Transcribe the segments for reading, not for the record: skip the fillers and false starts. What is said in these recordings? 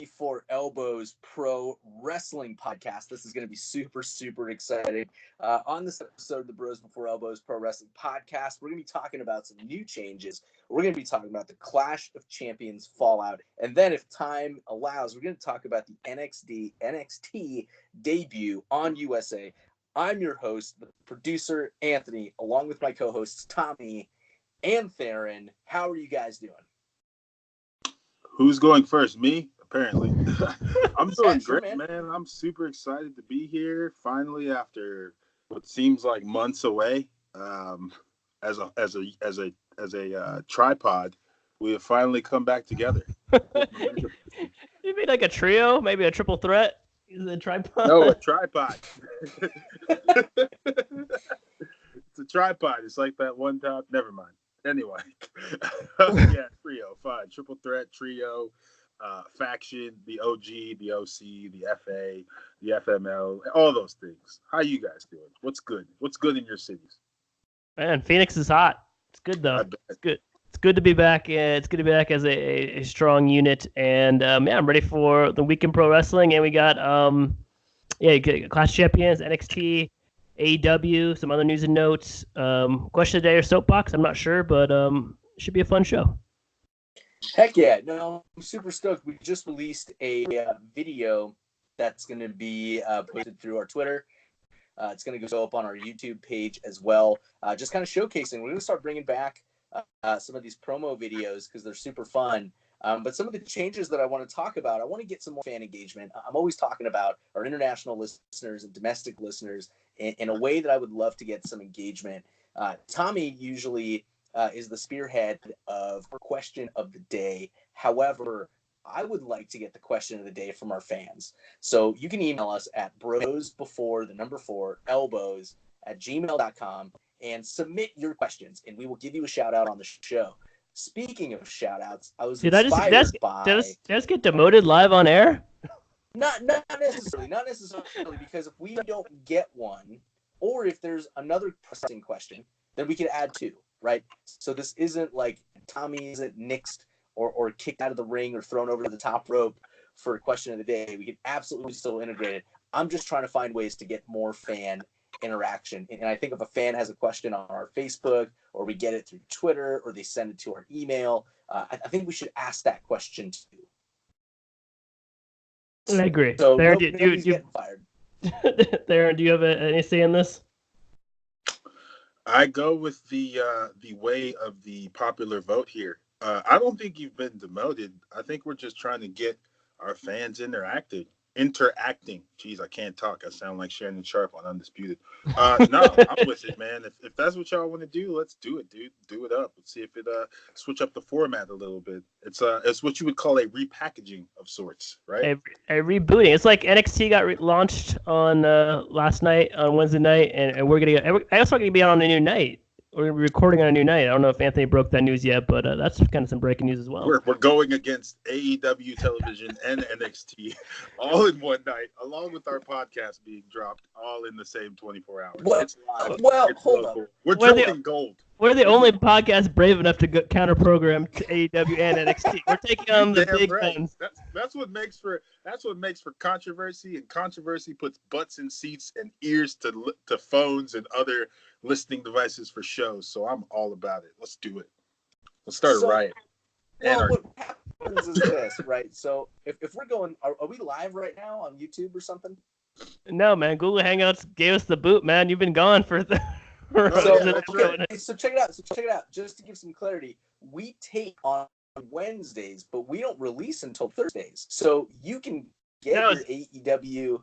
Before Elbows Pro Wrestling Podcast. This is going to be super, super exciting. On this episode of the Bros Before Elbows Pro Wrestling Podcast, we're going to be talking about some new changes. We're going to be talking about the Clash of Champions fallout. And then if time allows, we're going to talk about the NXT debut on USA. I'm your host, the producer, Anthony, along with my co-hosts, Tommy and Theron. How are you guys doing? Who's going first? Me? Apparently. I'm doing sure, great, man. I'm super excited to be here finally after what seems like months away. As a tripod, we have finally come back together. You mean like a trio, maybe a triple threat? Is it a tripod? No, a tripod. It's a tripod. It's like that one top. Never mind. Anyway, yeah, trio, fine, triple threat, trio, faction, the OG, the OC, the FA, the FML, all those things. How you guys doing? What's good? What's good in your cities? Man, Phoenix is hot. It's good though. It's good. It's good to be back. It's good to be back as a strong unit, and I'm ready for the weekend pro wrestling. And we got Clash Champions, NXT. AEW, some other news and notes, question of the day or soapbox, I'm not sure, but should be a fun show. Heck yeah. No, I'm super stoked. We just released a video that's going to be posted through our Twitter. It's going to go up on our YouTube page as well, just kind of showcasing. We're going to start bringing back some of these promo videos because they're super fun. But some of the changes that I want to talk about, I want to get some more fan engagement. I'm always talking about our international listeners and domestic listeners in a way that I would love to get some engagement. Tommy usually is the spearhead of question of the day. However, I would like to get the question of the day from our fans. So you can email us at brosbefore_elbows@gmail.com and submit your questions, and we will give you a shout out on the show. Speaking of shout outs, I was inspired by... Did I just get demoted live on air? Not necessarily, because if we don't get one, or if there's another pressing question, then we can add two, right? So this isn't like Tommy isn't nixed or kicked out of the ring or thrown over the top rope for a question of the day. We can absolutely still integrate it. I'm just trying to find ways to get more fan interaction. And I think if a fan has a question on our Facebook, or we get it through Twitter, or they send it to our email, I think we should ask that question too. I agree. So Theron, nobody's getting fired. Theron, do you have any say in this? I go with the way of the popular vote here. I don't think you've been demoted. I think we're just trying to get our fans interacting. Jeez, I can't talk. I sound like Shannon Sharp on Undisputed. No, I'm with it, man. If that's what y'all want to do, let's do it, dude. Do it up. Let's see if it switch up the format a little bit. It's what you would call a repackaging of sorts, right? A rebooting. It's like NXT got launched on last night, on Wednesday night, and we're gonna. I also gonna be on a new night. We're recording on a new night. I don't know if Anthony broke that news yet, but that's kind of some breaking news as well. We're going against AEW television and NXT all in one night, along with our podcast being dropped all in the same 24 hours. Hold on. We're drilling gold. We're the only podcast brave enough to counter-program to AEW and NXT. We're taking on the big guns. That's what makes for controversy, and controversy puts butts in seats and ears to phones and other listening devices for shows. So I'm all about it. Let's do it. Let's start a riot. Well, what happens is this, right? So if we're going, are we live right now on YouTube or something? No, man. Google Hangouts gave us the boot, man. You've been gone for the. So check it out. Just to give some clarity, we take on Wednesdays, but we don't release until Thursdays. So you can get your AEW,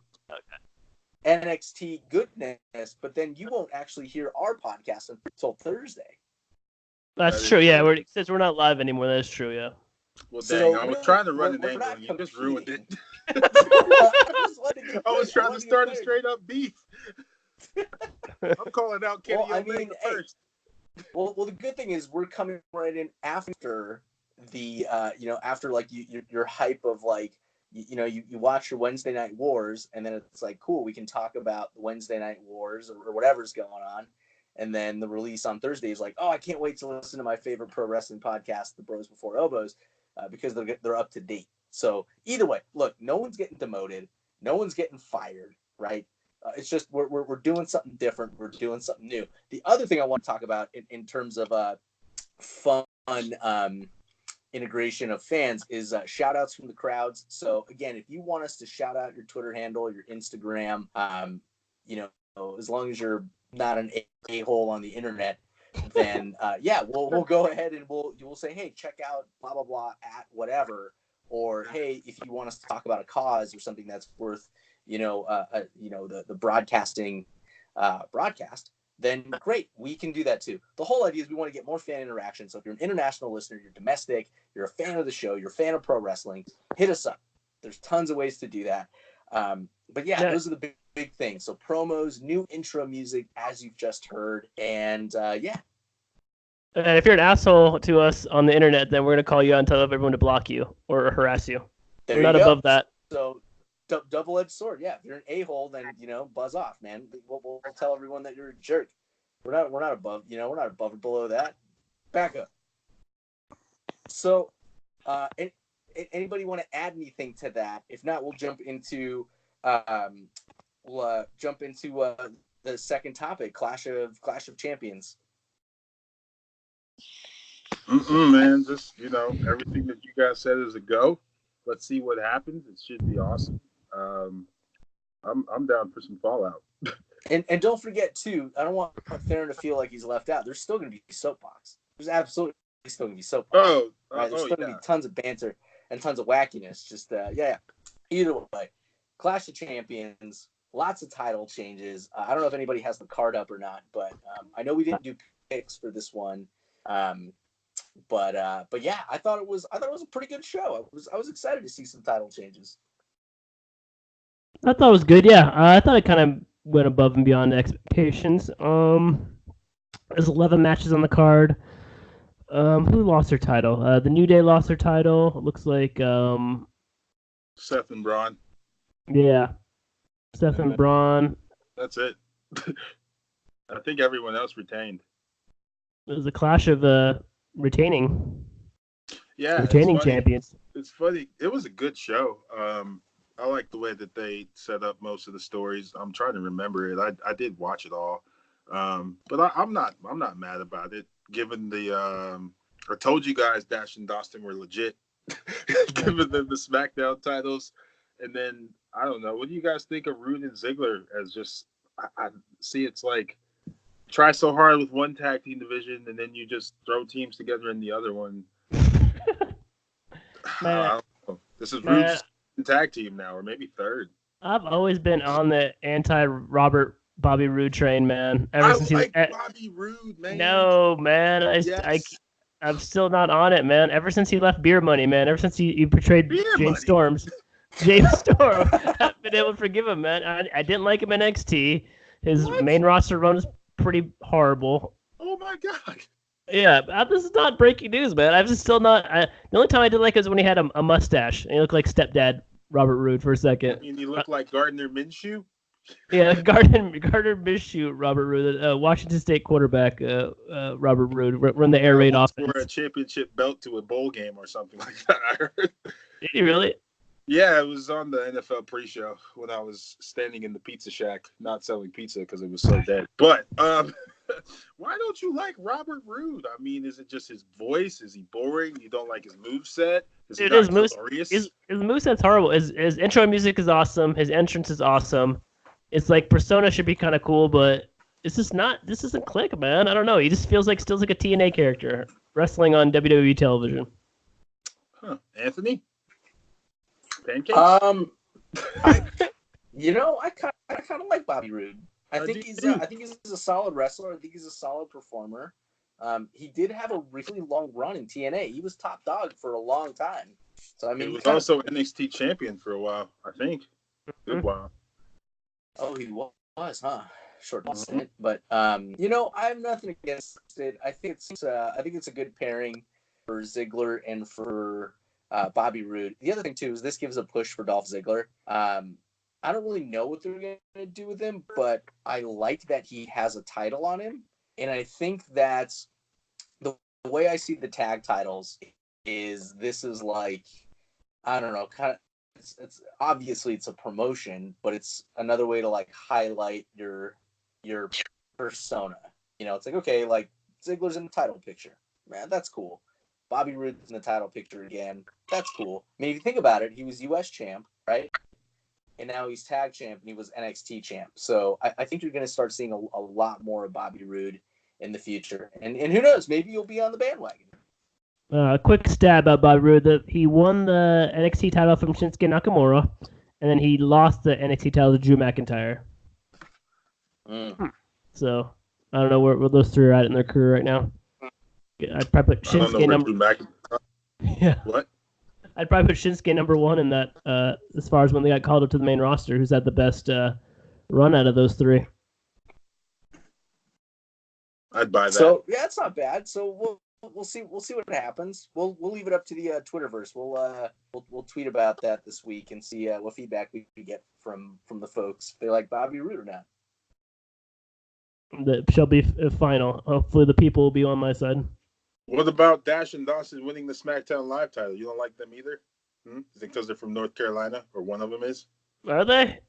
NXT goodness, but then you won't actually hear our podcast until Thursday. That's true. Yeah, since we're not live anymore, that's true. Yeah. Well, dang, I was trying to run an angle, and you just ruined it. I was trying to start a straight up beef. I'm calling out Kenny Omega first. Well, the good thing is we're coming right in after the, after like your hype of like, you watch your Wednesday Night Wars, and then it's like, cool, we can talk about the Wednesday Night Wars or whatever's going on. And then the release on Thursday is like, oh, I can't wait to listen to my favorite pro wrestling podcast, The Bros Before Elbows, because they're up to date. So either way, look, no one's getting demoted, no one's getting fired, right? It's just we're doing something different. We're doing something new. The other thing I want to talk about in terms of fun integration of fans is shout outs from the crowds. So again, if you want us to shout out your Twitter handle, your Instagram, as long as you're not an a-hole on the internet, then we'll go ahead and we'll say, hey, check out blah blah blah at whatever, or hey, if you want us to talk about a cause or something that's worth the broadcasting broadcast, then great, we can do that too. The whole idea is we want to get more fan interaction. So if you're an international listener, you're domestic, you're a fan of the show, you're a fan of pro wrestling, hit us up. There's tons of ways to do that. But those are the big things. So promos, new intro music, as you've just heard, and And if you're an asshole to us on the internet, then we're gonna call you out and tell everyone to block you or harass you. We're not above that. So double-edged sword. Yeah, if you're an a-hole, then buzz off, man. We'll tell everyone that you're a jerk. We're not above. We're not above or below that. Back up. So, anybody want to add anything to that? If not, we'll jump into the second topic: Clash of Champions. Man, just everything that you guys said is a go. Let's see what happens. It should be awesome. I'm down for some fallout. And don't forget too, I don't want Theron to feel like he's left out. There's still going to be soapbox. There's absolutely still going to be soapbox. Right? There's still going to be tons of banter and tons of wackiness. Just Either way, Clash of Champions, lots of title changes. I don't know if anybody has the card up or not, but I know we didn't do picks for this one. But I thought it was a pretty good show. I was excited to see some title changes. I thought it was good. Yeah, I thought it kind of went above and beyond expectations. There's 11 matches on the card. Who lost their title? The New Day lost their title. It looks like Seth and Braun. Yeah, Seth and Braun. That's it. I think everyone else retained. It was a clash of retaining champions. It's funny. It was a good show. I like the way that they set up most of the stories. I'm trying to remember it. I did watch it all, but I'm not mad about it. Given the I told you guys Dash and Dawson were legit, giving them the SmackDown titles, and then I don't know. What do you guys think of Roode and Ziggler as just? I see it's like try so hard with one tag team division, and then you just throw teams together in the other one. I don't know. This is Roode's tag team now, or maybe third. I've always been on the Bobby Roode train, man. Bobby Roode, man. No, man. I'm still not on it, man. Ever since he left Beer Money, man. Ever since he portrayed James Storm, I've been able to forgive him, man. I didn't like him in NXT. His main roster run was pretty horrible. Oh my god. Yeah, this is not breaking news, man. I'm just still not. The only time I did like it was when he had a mustache and he looked like stepdad Robert Roode for a second. I mean, he looked like Gardner Minshew. Yeah, Gardner Minshew, Robert Roode, Washington State quarterback, Robert Roode, run the air raid offense. For a championship belt to a bowl game or something like that. I heard. Did he really? Yeah, it was on the NFL pre-show when I was standing in the pizza shack, not selling pizza because it was so dead. But why don't you like Robert Roode? I mean, is it just his voice? Is he boring? You don't like his moveset? Dude, his moveset's horrible. His intro music is awesome. His entrance is awesome. It's like Persona should be kind of cool, but it's just not. This isn't click, man. I don't know. He just feels like a TNA character wrestling on WWE television. Huh? Anthony? Pancakes? I kind of like Bobby Roode. I think he's a solid wrestler. I think he's a solid performer. He did have a really long run in TNA. He was top dog for a long time. So I mean, he was also NXT champion for a while. I think. Good while. Oh, he was, huh? Short stint, but I have nothing against it. I think it's a good pairing for Ziggler and for Bobby Roode. The other thing too is this gives a push for Dolph Ziggler. I don't really know what they're going to do with him, but I like that he has a title on him, and I think that's the way I see the tag titles is this is like I don't know, kind of. It's obviously it's a promotion, but it's another way to like highlight your persona. You know, it's like, okay, like Ziggler's in the title picture, man, that's cool. Bobby Roode's in the title picture again, that's cool. I mean, if you think about it, he was U.S. champ, right? And now he's tag champ, and he was NXT champ. So I think you're going to start seeing a lot more of Bobby Roode in the future. And who knows, maybe you'll be on the bandwagon. A quick stab at Bobby Roode. That he won the NXT title from Shinsuke Nakamura, and then he lost the NXT title to Drew McIntyre. So I don't know where those three are at in their career right now. I'd probably put Shinsuke number. Yeah. What? I'd probably put Shinsuke number one in that. As far as when they got called up to the main roster, who's had the best run out of those three. I'd buy that. So yeah, it's not bad. So we'll see what happens. We'll leave it up to the Twitterverse. We'll tweet about that this week and see what feedback we get from the folks. If they like Bobby Roode or not. That shall be final. Hopefully the people will be on my side. What about Dash and Dawson winning the SmackDown Live title? You don't like them either? You think because they're from North Carolina, or one of them is? Are they?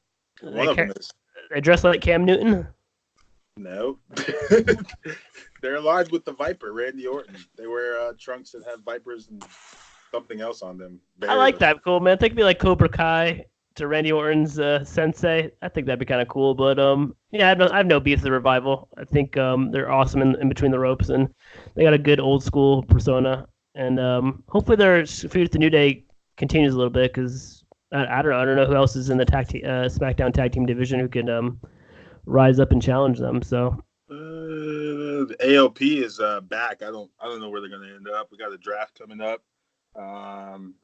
One of them is. They dress like Cam Newton? No. They're allied with the Viper, Randy Orton. They wear trunks that have Vipers and something else on them. I like that. Cool, man. I think it'd be like Cobra Kai to Randy Orton's sensei. I think that'd be kind of cool. But yeah, I have no beef with the Revival. I think they're awesome in between the ropes, and they got a good old school persona. And hopefully their feud with the New Day continues a little bit, because I don't know who else is in the SmackDown tag team division who can rise up and challenge them. So the AOP is back. I don't know where they're gonna end up. We got a draft coming up.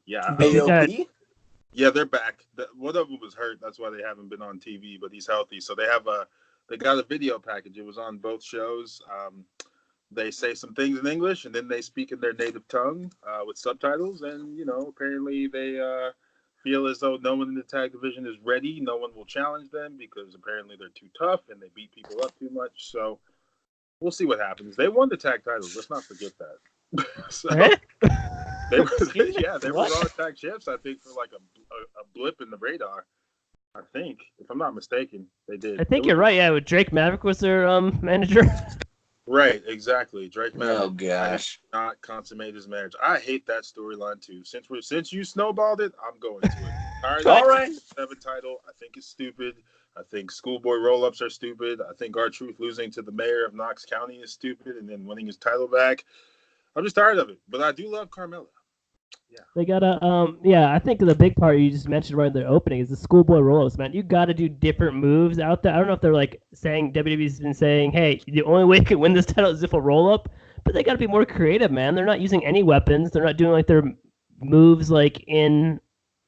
Yeah. AOP. Yeah, they're back. One of them was hurt. That's why they haven't been on TV, but he's healthy. So they got a video package. It was on both shows. They say some things in English, and then they speak in their native tongue with subtitles. And, apparently they feel as though no one in the tag division is ready. No one will challenge them because apparently they're too tough and they beat people up too much. So we'll see what happens. They won the tag titles. Let's not forget that. So, they were Raw Tag Champs, I think, for like a blip in the radar. I think, if I'm not mistaken, they did. I think you're right. Yeah, Drake Maverick was their manager. Right, exactly. Drake Maverick. Oh gosh, not consummate his marriage. I hate that storyline too. Since you snowballed it, I'm going to it. All right. 7 title. I think it's stupid. I think schoolboy roll-ups are stupid. I think R-Truth losing to the mayor of Knox County is stupid, and then winning his title back. I'm just tired of it. But I do love Carmella. Yeah. They gotta I think the big part you just mentioned right in the opening is the schoolboy roll-ups, man. You gotta do different moves out there. I don't know if they're like saying WWE's been saying, hey, the only way you can win this title is if a roll-up, but they gotta be more creative, man. They're not using any weapons. They're not doing like their moves like in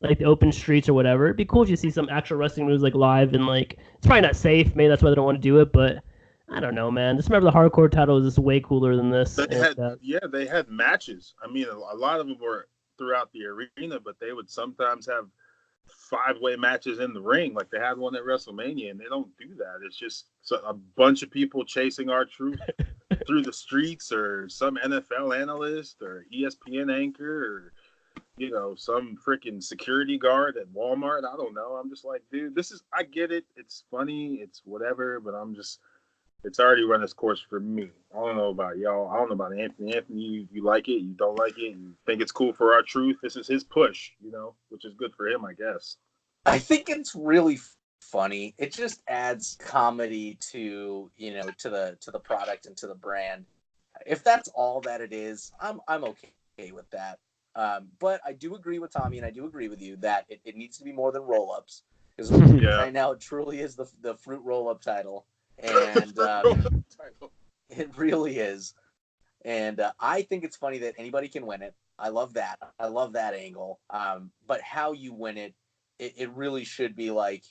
like the open streets or whatever. It'd be cool if you see some actual wrestling moves like live, and like it's probably not safe. Maybe that's why they don't want to do it, but I don't know, man. Just remember the hardcore title is just way cooler than this. They had matches. I mean, a lot of them were throughout the arena, but they would sometimes have 5-way matches in the ring. Like they had one at WrestleMania, and they don't do that. It's just a bunch of people chasing R-Truth through the streets, or some NFL analyst or ESPN anchor, or some freaking security guard at Walmart. I don't know. I'm just like, dude, I get it. It's funny. It's whatever, but it's already run its course for me. I don't know about y'all. I don't know about Anthony. Anthony, you like it, you don't like it, you think it's cool for R-Truth. This is his push, which is good for him, I guess. I think it's really funny. It just adds comedy to the product and to the brand. If that's all that it is, I'm okay with that. But I do agree with Tommy, and I do agree with you that it needs to be more than roll-ups, because right now it truly is the fruit roll-up title. And it really is. And I think it's funny that anybody can win it. I love that. I love that angle. But how you win it really should be like,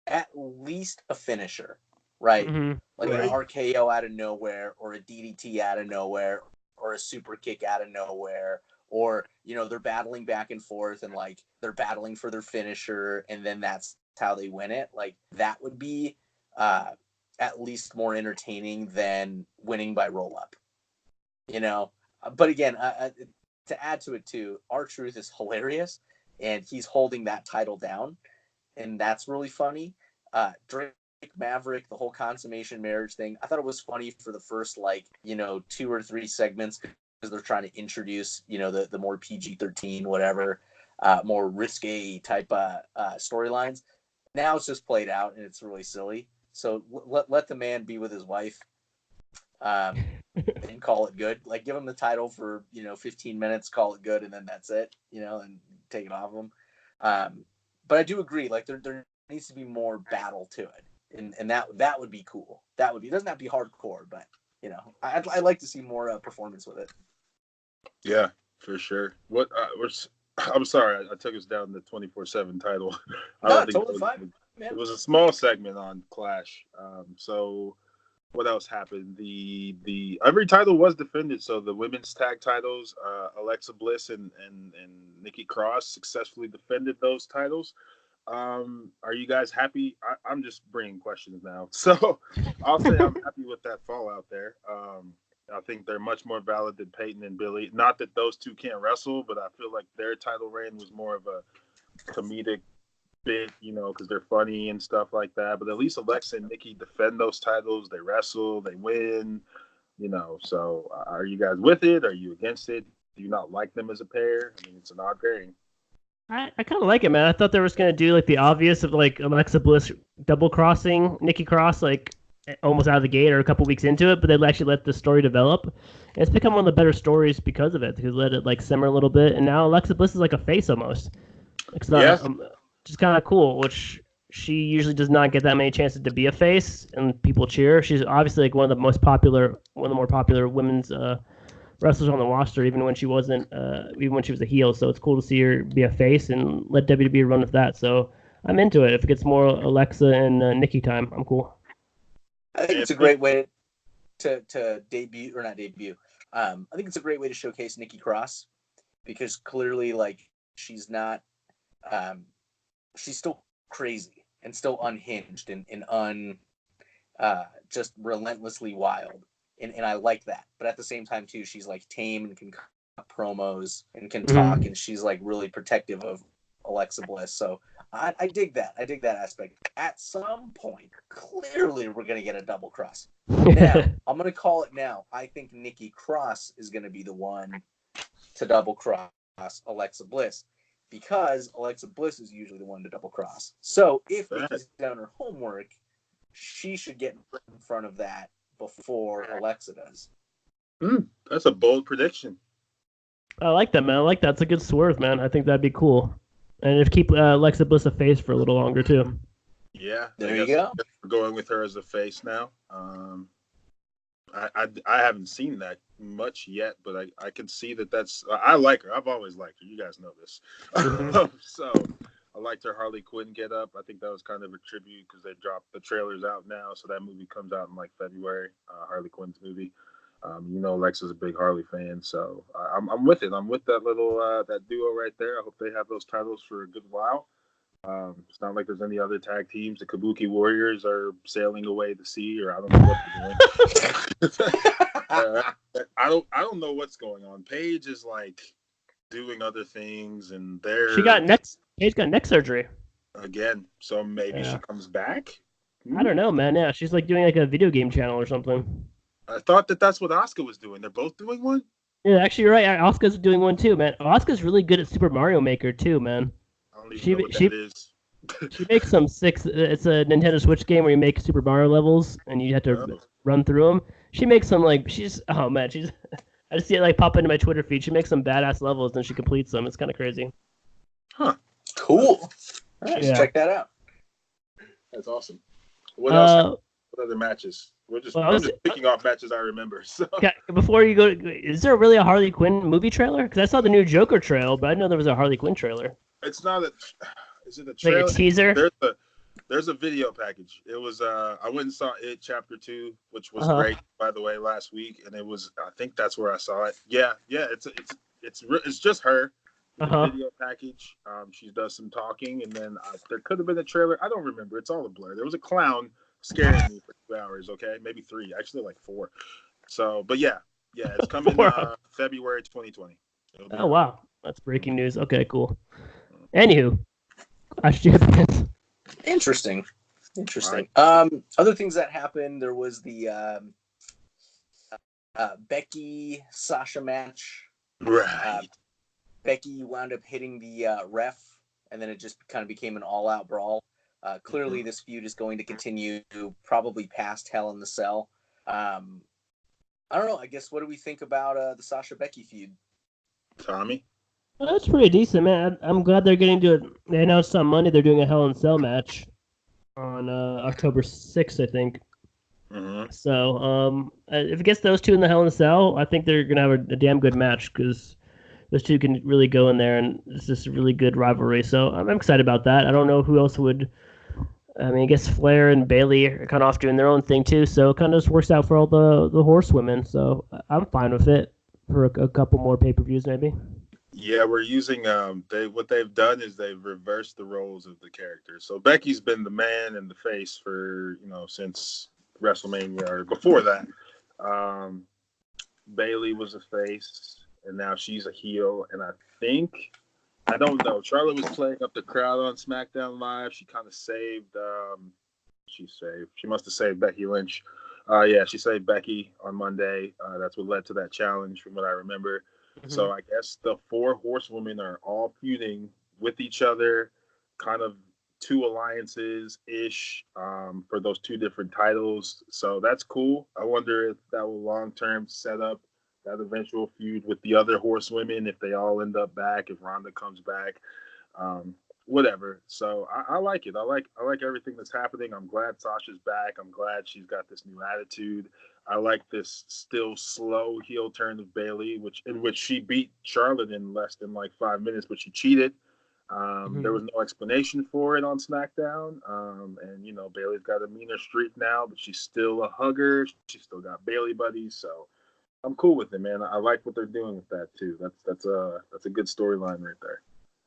at least a finisher, right? Mm-hmm. Like an RKO out of nowhere, or a DDT out of nowhere, or a super kick out of nowhere. Or, they're battling back and forth, and like they're battling for their finisher, and then that's how they win it. Like that would be at least more entertaining than winning by roll up, but again, to add to it too, R-Truth is hilarious, and he's holding that title down, and that's really funny. Drake Maverick, the whole consummation marriage thing, I thought it was funny for the first 2 or 3 segments because they're trying to introduce the more PG-13 whatever, more risque type storylines. Now it's just played out and it's really silly. So let the man be with his wife. And call it good. Like, give him the title for 15 minutes, call it good, and then that's it. And take it off him. But I do agree. Like, there needs to be more battle to it, and that would be cool. It doesn't have to be hardcore, but I'd like to see more performance with it. Yeah, for sure. I'm sorry, I took us down the 24/7 title. No, totally fine, man. It was a small segment on Clash. So what else happened? The every title was defended. So the women's tag titles, Alexa Bliss and Nikki Cross successfully defended those titles. Are you guys happy? I'm just bringing questions now. So I'll say I'm happy with that fallout there. I think they're much more valid than Peyton and Billy. Not that those two can't wrestle, but I feel like their title reign was more of a comedic bit, because they're funny and stuff like that. But at least Alexa and Nikki defend those titles. They wrestle, they win, So are you guys with it? Are you against it? Do you not like them as a pair? I mean, it's an odd pairing. I kind of like it, man. I thought they were going to do the obvious of Alexa Bliss double crossing Nikki Cross almost out of the gate or a couple weeks into it, but they actually let the story develop. And it's become one of the better stories because of it. Because let it simmer a little bit, and now Alexa Bliss is like a face almost. It's not just kind of cool, which she usually does not get that many chances to be a face, and people cheer. She's obviously one of the more popular women's wrestlers on the roster, even when she wasn't, even when she was a heel. So it's cool to see her be a face and let WWE run with that. So I'm into it. If it gets more Alexa and Nikki time, I'm cool. I think it's a great way to debut, or not debut. I think it's a great way to showcase Nikki Cross, because clearly, she's not, she's still crazy and still unhinged and just relentlessly wild. And I like that. But at the same time, too, she's tame and can cut promos and can talk, and she's really protective of Alexa Bliss. So I dig that. I dig that aspect. At some point, clearly we're going to get a double cross. Now, I'm going to call it now. I think Nikki Cross is going to be the one to double cross Alexa Bliss, because Alexa Bliss is usually the one to double cross. So if Nikki's done her homework, she should get in front of that before Alexa does. That's a bold prediction. I like that, man. I like that. It's a good swerve, man. I think that'd be cool. And if keep Alexa Bliss a face for a little longer, too. Yeah. There you go. We're going with her as a face now. I haven't seen that much yet, but I can see that's... I like her. I've always liked her. You guys know this. So I liked her Harley Quinn get up. I think that was kind of a tribute because they dropped the trailers out now. So that movie comes out in February, Harley Quinn's movie. Alexa's a big Harley fan, so I'm with it. I'm with that little that duo right there. I hope they have those titles for a good while. It's not like there's any other tag teams. The Kabuki Warriors are sailing away the sea, or I don't know what they're doing. I don't know what's going on. Paige is doing other things, and Paige got neck surgery again. So maybe she comes back. I don't know, man. Yeah, she's doing a video game channel or something. I thought that's what Asuka was doing. They're both doing one? Yeah, actually, you're right. Asuka's doing one too, man. Asuka's really good at Super Mario Maker too, man. I don't even know what that is. She makes some it's a Nintendo Switch game where you make Super Mario levels and you have to run through them. She makes some I just see it pop into my Twitter feed. She makes some badass levels and she completes them. It's kind of crazy. Huh. Cool. All right, check that out. That's awesome. What else? What other matches? I'm just picking off matches I remember. So. Okay, before you go, is there really a Harley Quinn movie trailer? Because I saw the new Joker trail, but I didn't know there was a Harley Quinn trailer. It's not a. Is it a trailer? Like a teaser? There's a video package. It was I went and saw It Chapter 2, which was great, by the way, last week, and it was. I think that's where I saw it. Yeah. It's just her. The video package. She does some talking, and then there could have been a trailer. I don't remember. It's all a blur. There was a clown scaring me for 2 hours, okay? Maybe 3, actually 4. So, but yeah, it's coming February 2020. Oh, wow. That's breaking news. Okay, cool. Anywho, Clash Champions. Interesting. Right. Other things that happened, there was the Becky Sasha match. Right. Becky wound up hitting the ref, and then it just kind of became an all-out brawl. Clearly, this feud is going to continue probably past Hell in the Cell. I don't know. I guess, what do we think about the Sasha Becky feud? Tommy? Well, that's pretty decent, man. I'm glad they're getting to it. They announced on Monday they're doing a Hell in a Cell match on October 6th, I think. Mm-hmm. So if it gets those two in the Hell in a Cell, I think they're going to have a damn good match because those two can really go in there, and it's just a really good rivalry. So I'm excited about that. I don't know who else would. I mean, I guess Flair and Bayley are kind of off doing their own thing too, so it kind of just works out for all the horsewomen. So I'm fine with it for a couple more pay-per-views maybe. Yeah, we're using what they've done is they've reversed the roles of the characters. So Becky's been the man and the face for, since WrestleMania or before that. Bayley was a face and now she's a heel, and I don't know. Charlotte was playing up the crowd on SmackDown Live. She kind of saved she must have saved Becky Lynch. Yeah, she saved Becky on Monday. That's what led to that challenge from what I remember. Mm-hmm. So I guess the 4 horsewomen are all feuding with each other, kind of 2 alliances-ish for those 2 different titles. So that's cool. I wonder if that will long-term set up that eventual feud with the other horsewomen, if they all end up back, if Ronda comes back, whatever. So I like it. I like everything that's happening. I'm glad Sasha's back. I'm glad she's got this new attitude. I like this still slow heel turn of Bayley, in which she beat Charlotte in less than like 5 minutes, but she cheated. There was no explanation for it on SmackDown. And Bayley's got a meaner streak now, but she's still a hugger. She's still got Bayley buddies. So I'm cool with it, man. I like what they're doing with that too. That's a good storyline right there.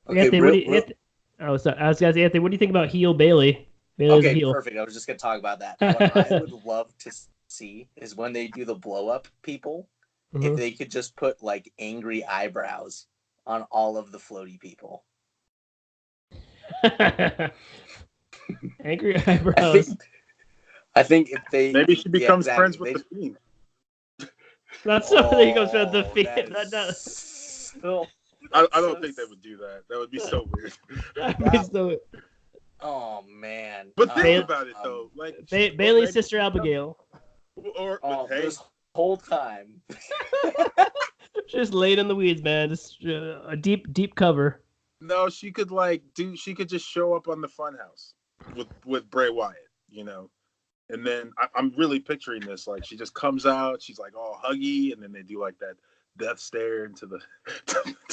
Okay, Anthony, I was gonna say, Anthony, what do you think about heel Bayley? Bayley's okay, heel. Perfect. I was just gonna talk about that. What I would love to see is when they do the blow up people, if they could just put like angry eyebrows on all of the floaty people. Angry eyebrows. I think if they maybe she becomes friends with the Fiend. That's something he goes with the Fiend. I don't think they would do that. That would be so weird. Oh man! But think about it though, like Bayley's sister Abigail. Or this whole time, just laid in the weeds, man. Just a deep cover. No, she could she could just show up on the Funhouse with Bray Wyatt, and then I'm really picturing this, like she just comes out, she's like all huggy, and then they do like that death stare into the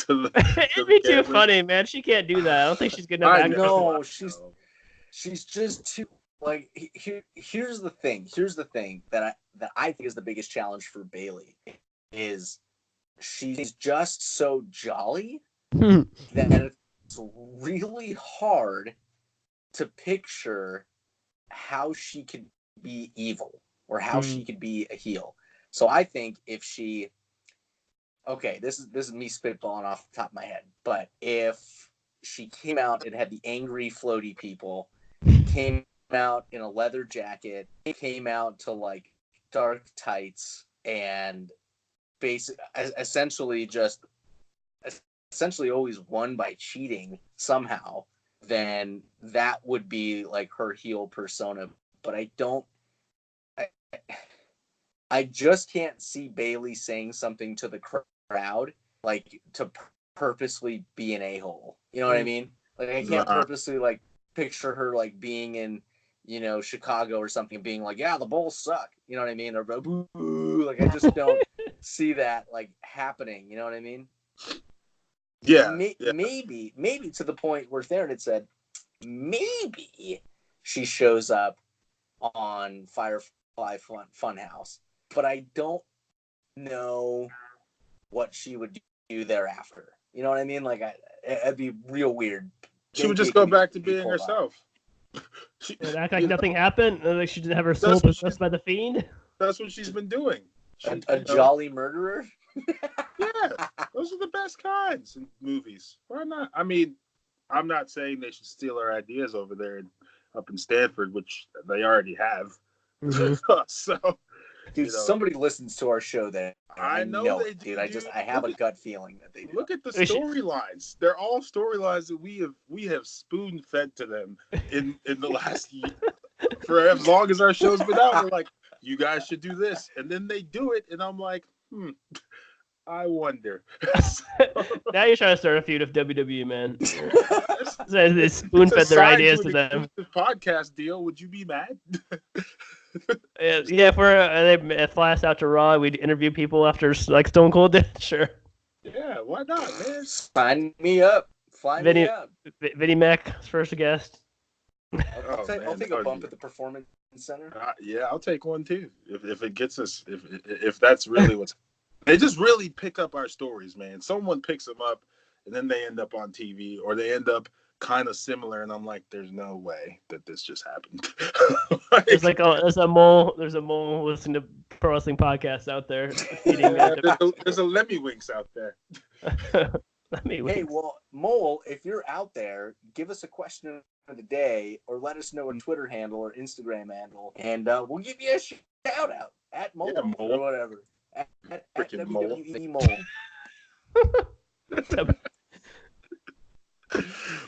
it'd be too funny, man. She can't do that. I don't think she's good enough. I know she's just too like. Here's the thing that I think is the biggest challenge for Bayley is she's just so jolly that it's really hard to picture how she could be evil or how she could be a heel. So I think if she, okay, this is me spitballing off the top of my head, but if she came out and had the angry floaty people, came out in a leather jacket, came out to like dark tights, and essentially always won by cheating somehow, then that would be like her heel persona. But I just can't see Bayley saying something to the crowd like to purposely be an a-hole. You know what I mean? Like I can't purposely like picture her like being in, Chicago or something, being like, yeah, the Bulls suck. You know what I mean? Or boo. Like I just don't see that like happening. You know what I mean? Yeah. Maybe to the point where Theron had said, maybe she shows up on Firefly Funhouse, but I don't know what she would do thereafter. You know what I mean? Like, it'd be real weird. She would just go back to being herself. And act like nothing happened. Like she didn't have her soul possessed by the Fiend. That's what she's been doing. A jolly murderer? Yeah, those are the best kinds in movies. Why not? I mean, I'm not saying they should steal our ideas over there up in Stanford, which they already have. Mm-hmm. So, Dude, somebody listens to our show there. I know they it, do, dude. I have a gut feeling that they do. Look at the storylines. They're all storylines that we have spoon fed to them in the last year. For as long as our show's been out, we're like, you guys should do this, and then they do it, and I'm like, I wonder. Now you're trying to start a feud with WWE, man. They spoon fed their ideas to them. Podcast deal, would you be mad? Yeah, if they fly us out to Raw, we'd interview people after like Stone Cold did. Sure. Yeah, why not, man? Sign me up. Fly me up. Vinnie Mac, first guest. I'll take a bump at the Performance Center. Yeah, I'll take one too. If it gets us, if that's really what's, they just really pick up our stories, man. Someone picks them up, and then they end up on TV, or they end up kind of similar, and I'm like, there's no way that this just happened. There's a mole listening to pro wrestling podcasts out there. There's a Lemmy Winks out there. Hey, well, Mole, if you're out there, give us a question of the day, or let us know a Twitter handle or Instagram handle, and we'll give you a shout out at Mole, or whatever. At WWE Mole.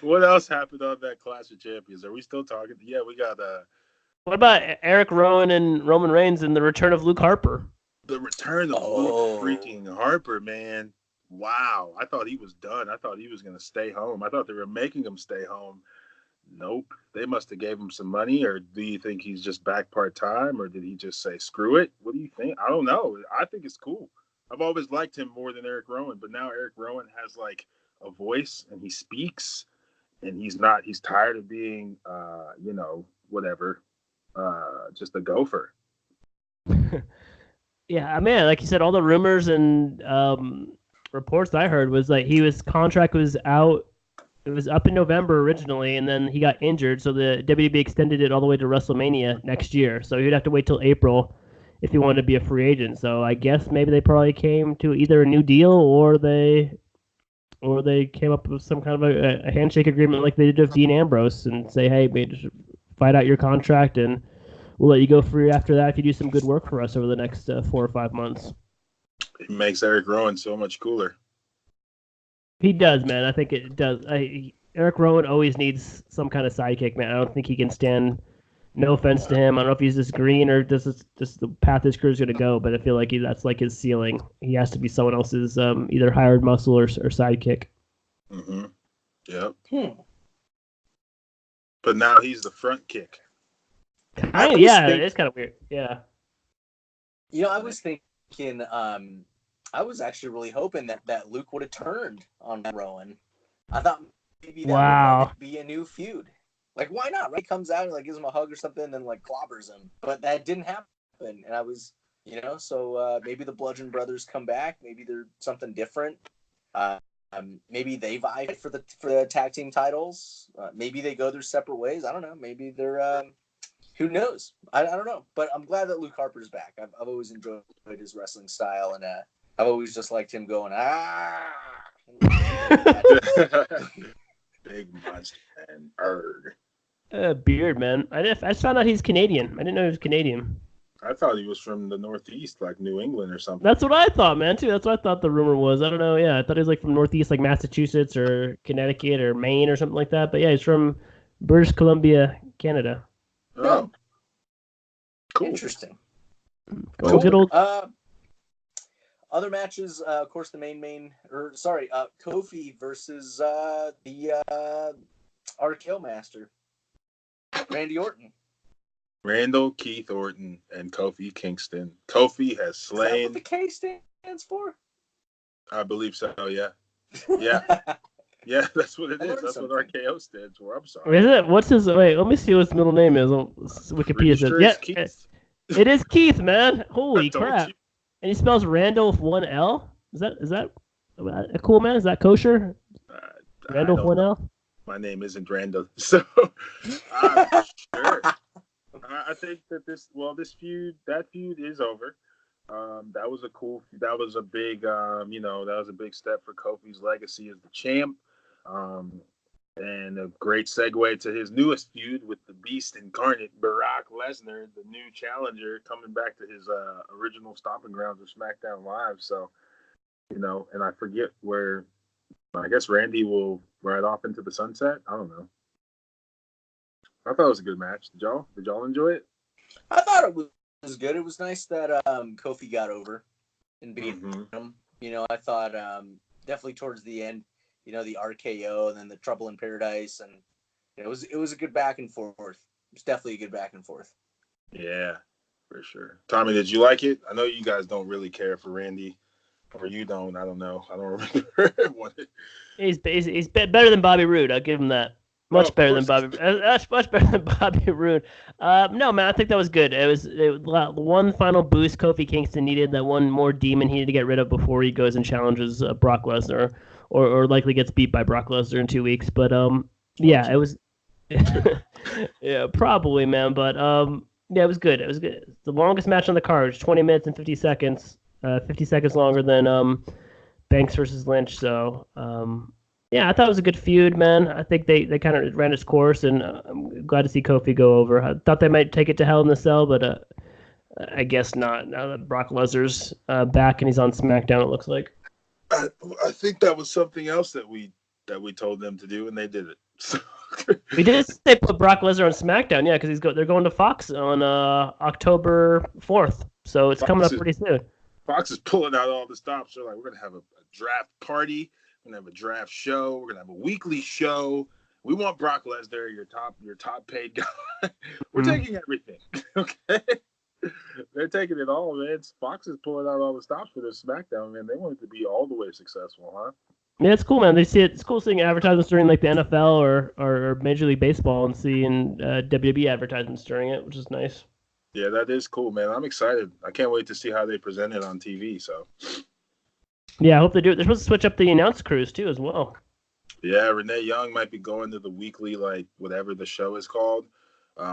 What else happened on that Clash of Champions? Are we still talking? Yeah, we got What about Eric Rowan and Roman Reigns and the return of Luke Harper? The return of Luke freaking Harper, man. Wow. I thought he was done. I thought he was going to stay home. I thought they were making him stay home. Nope. They must have gave him some money, or do you think he's just back part-time, or did he just say, screw it? What do you think? I don't know. I think it's cool. I've always liked him more than Eric Rowan, but now Eric Rowan has like a voice, and he speaks, and he's tired of being, whatever, just a gopher. Yeah, man, like you said, all the rumors and reports I heard was like his contract was out. It was up in November originally, and then he got injured, so the WWE extended it all the way to WrestleMania next year. So he'd have to wait till April if he wanted to be a free agent. So I guess maybe they probably came to either a new deal or they came up with some kind of a handshake agreement like they did with Dean Ambrose and say, hey, just fight out your contract and we'll let you go free after that if you do some good work for us over the next 4 or 5 months. It makes Eric Rowan so much cooler. He does, man. I think it does. Eric Rowan always needs some kind of sidekick, man. I don't think he can stand. No offense to him. I don't know if he's just green or just the path his career's going to go, but I feel like that's like his ceiling. He has to be someone else's either hired muscle or sidekick. Mm-hmm. Yep. But now he's the front kick. It's kind of weird. Yeah. I was thinking, I was actually really hoping that Luke would have turned on Rowan. I thought maybe that would be a new feud. Like, why not? Right? He comes out and like gives him a hug or something, and then like clobbers him. But that didn't happen, and I was, so maybe the Bludgeon Brothers come back. Maybe they're something different. Maybe they vie for the tag team titles. Maybe they go their separate ways. I don't know. Maybe they're. Who knows? I don't know. But I'm glad that Luke Harper's back. I've always enjoyed his wrestling style, and I've always just liked him going big monster and erg. Beard, man. I just found out he's Canadian. I didn't know he was Canadian. I thought he was from the Northeast, like New England or something. That's what I thought, man, too. That's what I thought the rumor was. I don't know. Yeah, I thought he was like from Northeast, like Massachusetts or Connecticut or Maine or something like that. But yeah, he's from British Columbia, Canada. Oh, cool. Interesting. Cool. Good old. Other matches, of course, the Kofi versus the RKO Master, Randy Orton. Randall Keith Orton and Kofi Kingston. Kofi has slain. Is that what the K stands for? I believe so. Yeah. Yeah, that's what it is. That's what RKO stands for. I'm sorry. Is it? What's his? Wait, let me see what his middle name is. Wikipedia says. Yeah, Keith. It is Keith, man. Holy crap! And he spells Randall with one L. Is that a cool, man? Is that kosher? Randall with one L. My name isn't Randall, so sure. I think that this feud is over. That was a big, that was a big step for Kofi's legacy as the champ. And a great segue to his newest feud with the Beast incarnate, Brock Lesnar, the new challenger, coming back to his original stomping grounds of SmackDown Live. So, and I forget where, I guess Randy will ride off into the sunset. I don't know. I thought it was a good match. Did y'all enjoy it? I thought it was good. It was nice that Kofi got over and beat him. I thought definitely towards the end, the RKO and then the Trouble in Paradise, and it was a good back and forth. It was definitely a good back and forth. Yeah, for sure. Tommy, did you like it? I know you guys don't really care for Randy, or you don't. I don't know. I don't remember. He's better than Bobby Roode. I'll give him that. Much better than Bobby. That's much better than Bobby Roode. No, man, I think that was good. It was one final boost Kofi Kingston needed. That one more demon he needed to get rid of before he goes and challenges Brock Lesnar, or likely gets beat by Brock Lesnar in 2 weeks. But yeah, it was. Yeah, probably, man. But yeah, it was good. It was good. The longest match on the card, 20 minutes and 50 seconds. 50 seconds longer than Banks versus Lynch. So. Yeah, I thought it was a good feud, man. I think they kind of ran its course, and I'm glad to see Kofi go over. I thought they might take it to Hell in the Cell, but I guess not. Now that Brock Lesnar's back and he's on SmackDown, it looks like. I think that was something else that we told them to do, and they did it. We did say put Brock Lesnar on SmackDown, yeah, because they're going to Fox on October 4th, so it's coming up pretty soon. Fox is pulling out all the stops. They're like, we're gonna have a draft party. We're gonna have a draft show. We're gonna have a weekly show. We want Brock Lesnar, your top paid guy. We're taking everything. Okay, they're taking it all, man. Fox is pulling out all the stops for this SmackDown, man. They want it to be all the way successful, huh? Yeah, it's cool, man. They see it. It's cool seeing advertisements during like the NFL or Major League Baseball, and seeing WWE advertisements during it, which is nice. Yeah, that is cool, man. I'm excited. I can't wait to see how they present it on TV. So. Yeah, I hope they do it. They're supposed to switch up the announce crews too, as well. Yeah, Renee Young might be going to the weekly, like whatever the show is called,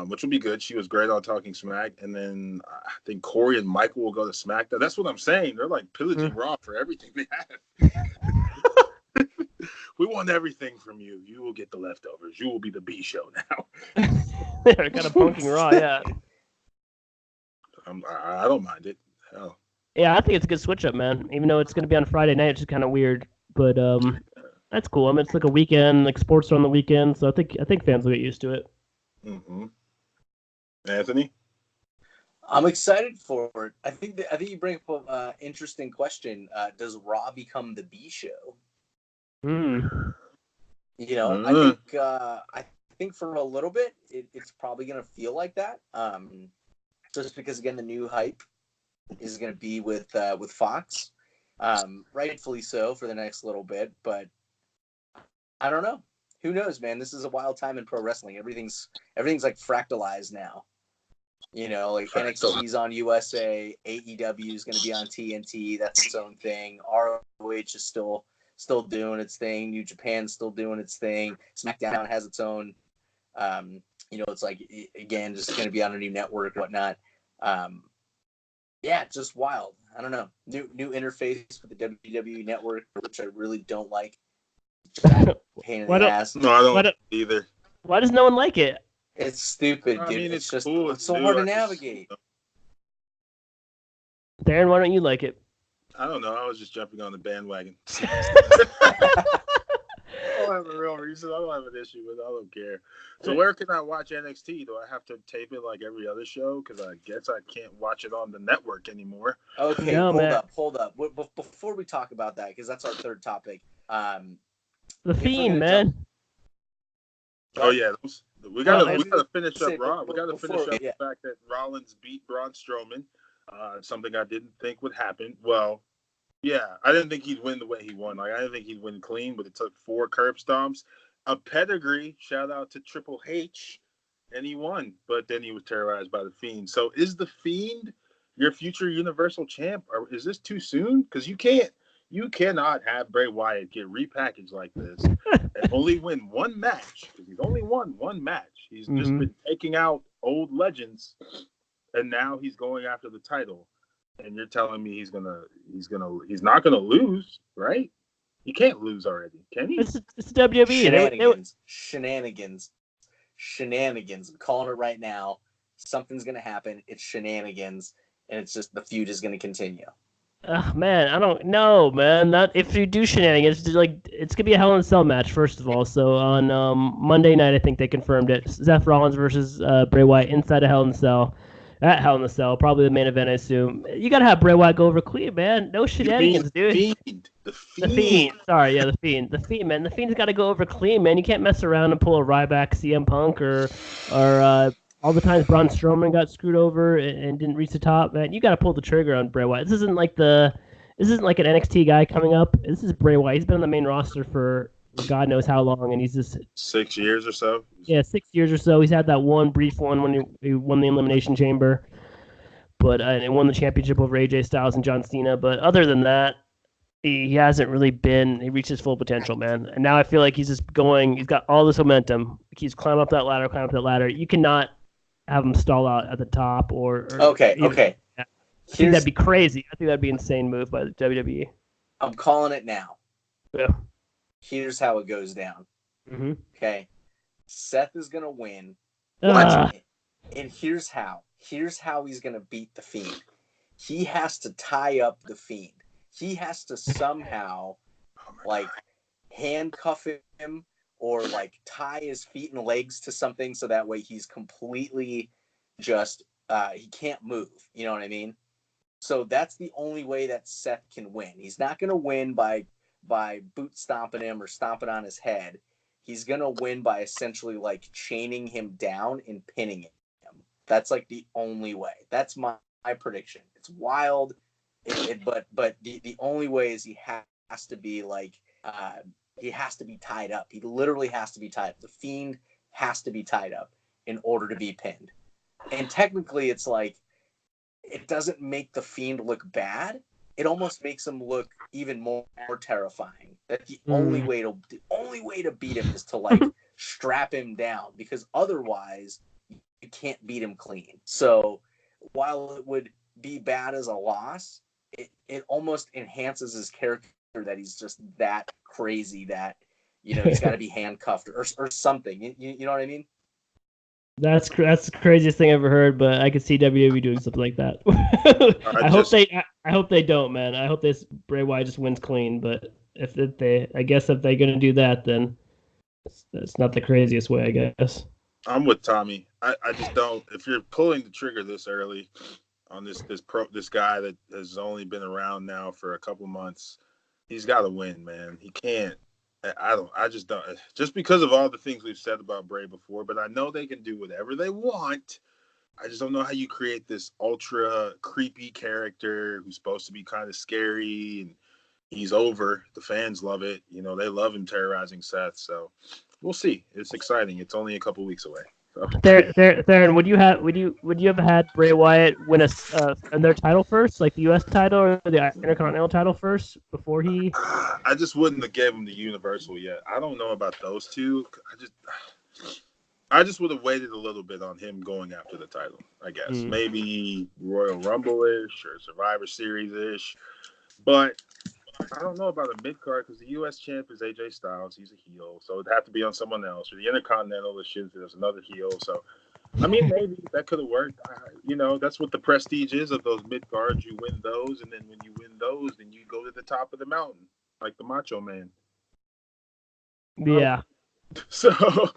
which will be good. She was great on Talking Smack, and then I think Corey and Michael will go to SmackDown. That's what I'm saying. They're like pillaging Raw for everything they have. We want everything from you. You will get the leftovers. You will be the B show now. They're kind of punking Raw, yeah. I don't mind it. Hell. Yeah, I think it's a good switch up, man. Even though it's going to be on Friday night, it's just kind of weird, but that's cool. I mean, it's like a weekend, like sports are on the weekend, so I think fans will get used to it. Mm-hmm. Anthony, I'm excited for it. I think you bring up an interesting question. Does Raw become the B show? I think for a little bit, it's probably going to feel like that. Just because again, the new hype is going to be with Fox, rightfully so for the next little bit. But I don't know. Who knows, man? This is a wild time in pro wrestling. Everything's like fractalized now. Like NXT's on USA, AEW is going to be on TNT. That's its own thing. ROH is still doing its thing. New Japan's still doing its thing. SmackDown has its own. It's like again just going to be on a new network, whatnot. Yeah, just wild. I don't know. New interface with the WWE network, which I really don't like. Pain in the ass. No, I don't either. Why does no one like it? It's stupid, dude. I mean, it's just cool. it's so hard to navigate. Darren, why don't you like it? I don't know. I was just jumping on the bandwagon. I don't have a real reason. I don't have an issue with it. I don't care. So where can I watch NXT? Do I have to tape it like every other show? Because I guess I can't watch it on the network anymore. Okay, hold up. Before we talk about that, because that's our third topic. The Fiend, man. Oh yeah, we gotta finish up Raw. We gotta finish up the fact that Rollins beat Braun Strowman. Something I didn't think would happen. Well, yeah, I didn't think he'd win the way he won. Like I didn't think he'd win clean, but it took 4 curb stomps, a pedigree. Shout out to Triple H, and he won. But then he was terrorized by the Fiend. So is the Fiend your future Universal Champ, or is this too soon? Because you cannot have Bray Wyatt get repackaged like this and only win one match. Because he's only won one match. He's just been taking out old legends, and now he's going after the title. And you're telling me he's not gonna lose, right? He can't lose already, can he? It's WWE. Shenanigans. I'm calling it right now. Something's gonna happen. It's shenanigans, and it's just the feud is gonna continue. Man, I don't know, man. Not if you do shenanigans, it's gonna be a Hell in a Cell match first of all. So on Monday night, I think they confirmed it. Seth Rollins versus Bray Wyatt inside a Hell in a Cell. At Hell in a Cell, probably the main event, I assume. You gotta have Bray Wyatt go over clean, man. No shenanigans, dude. The Fiend. The Fiend. Sorry, yeah, the Fiend. The Fiend, man. The Fiend's gotta go over clean, man. You can't mess around and pull a Ryback CM Punk or all the times Braun Strowman got screwed over and didn't reach the top, man. You gotta pull the trigger on Bray Wyatt. This isn't like an NXT guy coming up. This is Bray Wyatt. He's been on the main roster for God knows how long, and he's just 6 years or so. Yeah, 6 years or so. He's had that one brief one when he won the Elimination Chamber, but and won the championship over AJ Styles and John Cena. But other than that, he hasn't really he reached his full potential, man. And now I feel like he's just going. He's got all this momentum. He's climbing up that ladder. You cannot have him stall out at the top or okay. I think that'd be crazy. I think that'd be an insane move by the WWE. I'm calling it now. Yeah. Here's how it goes down. Mm-hmm. Okay. Seth is going to win. And here's how. Here's how he's going to beat the Fiend. He has to tie up the Fiend. He has to somehow, handcuff him or, tie his feet and legs to something so that way he's completely just, he can't move. You know what I mean? So that's the only way that Seth can win. He's not going to win by boot stomping him or stomping on his head. He's going to win by essentially chaining him down and pinning him. That's the only way. That's my prediction. It's wild, but the only way is he has to be he has to be tied up. He literally has to be tied up. The Fiend has to be tied up in order to be pinned. And technically it's it doesn't make the Fiend look bad. It almost makes him look even more terrifying. That the only way to beat him is to strap him down, because otherwise you can't beat him clean. So while it would be bad as a loss, it almost enhances his character that he's just that crazy that he's got to be handcuffed or something. You know what I mean? That's the craziest thing I've ever heard, but I could see WWE doing something like that. I hope they don't, man. I hope this Bray Wyatt just wins clean. But if they're gonna do that, then it's not the craziest way, I guess. I'm with Tommy. I just don't. If you're pulling the trigger this early on this guy that has only been around now for a couple months, he's got to win, man. He can't. I just don't. Just because of all the things we've said about Bray before, but I know they can do whatever they want. I just don't know how you create this ultra creepy character who's supposed to be kind of scary, and he's over. The fans love it. They love him terrorizing Seth. So we'll see. It's exciting. It's only a couple weeks away. So. Theron, would you have had Bray Wyatt win their title first, like the U.S. title or the Intercontinental title first before he? I just wouldn't have gave him the Universal yet. I don't know about those two. I just would have waited a little bit on him going after the title. I guess maybe Royal Rumble-ish or Survivor Series-ish, but I don't know about a mid-card because the U.S. champ is AJ Styles. He's a heel, so it'd have to be on someone else. Or the Intercontinental is Shinsuke. There's another heel. So, I mean, maybe that could have worked. That's what the prestige is of those mid-cards. You win those, and then when you win those, then you go to the top of the mountain, like the Macho Man. Yeah. So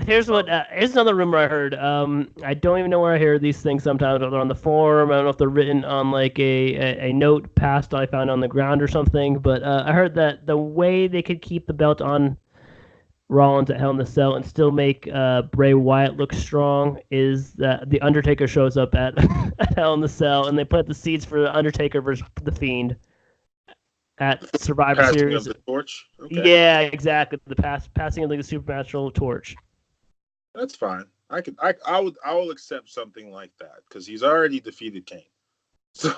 Here's another rumor I heard. I don't even know where I hear these things sometimes. They're on the forum. I don't know if they're written on a note passed I found on the ground or something. But I heard that the way they could keep the belt on Rollins at Hell in a Cell and still make Bray Wyatt look strong is that the Undertaker shows up at Hell in a Cell and they put the seeds for the Undertaker versus the Fiend at Survivor passing Series. of the torch. Okay. Yeah, exactly. The passing of the supernatural torch. That's fine. I will accept something like that because he's already defeated Kane. So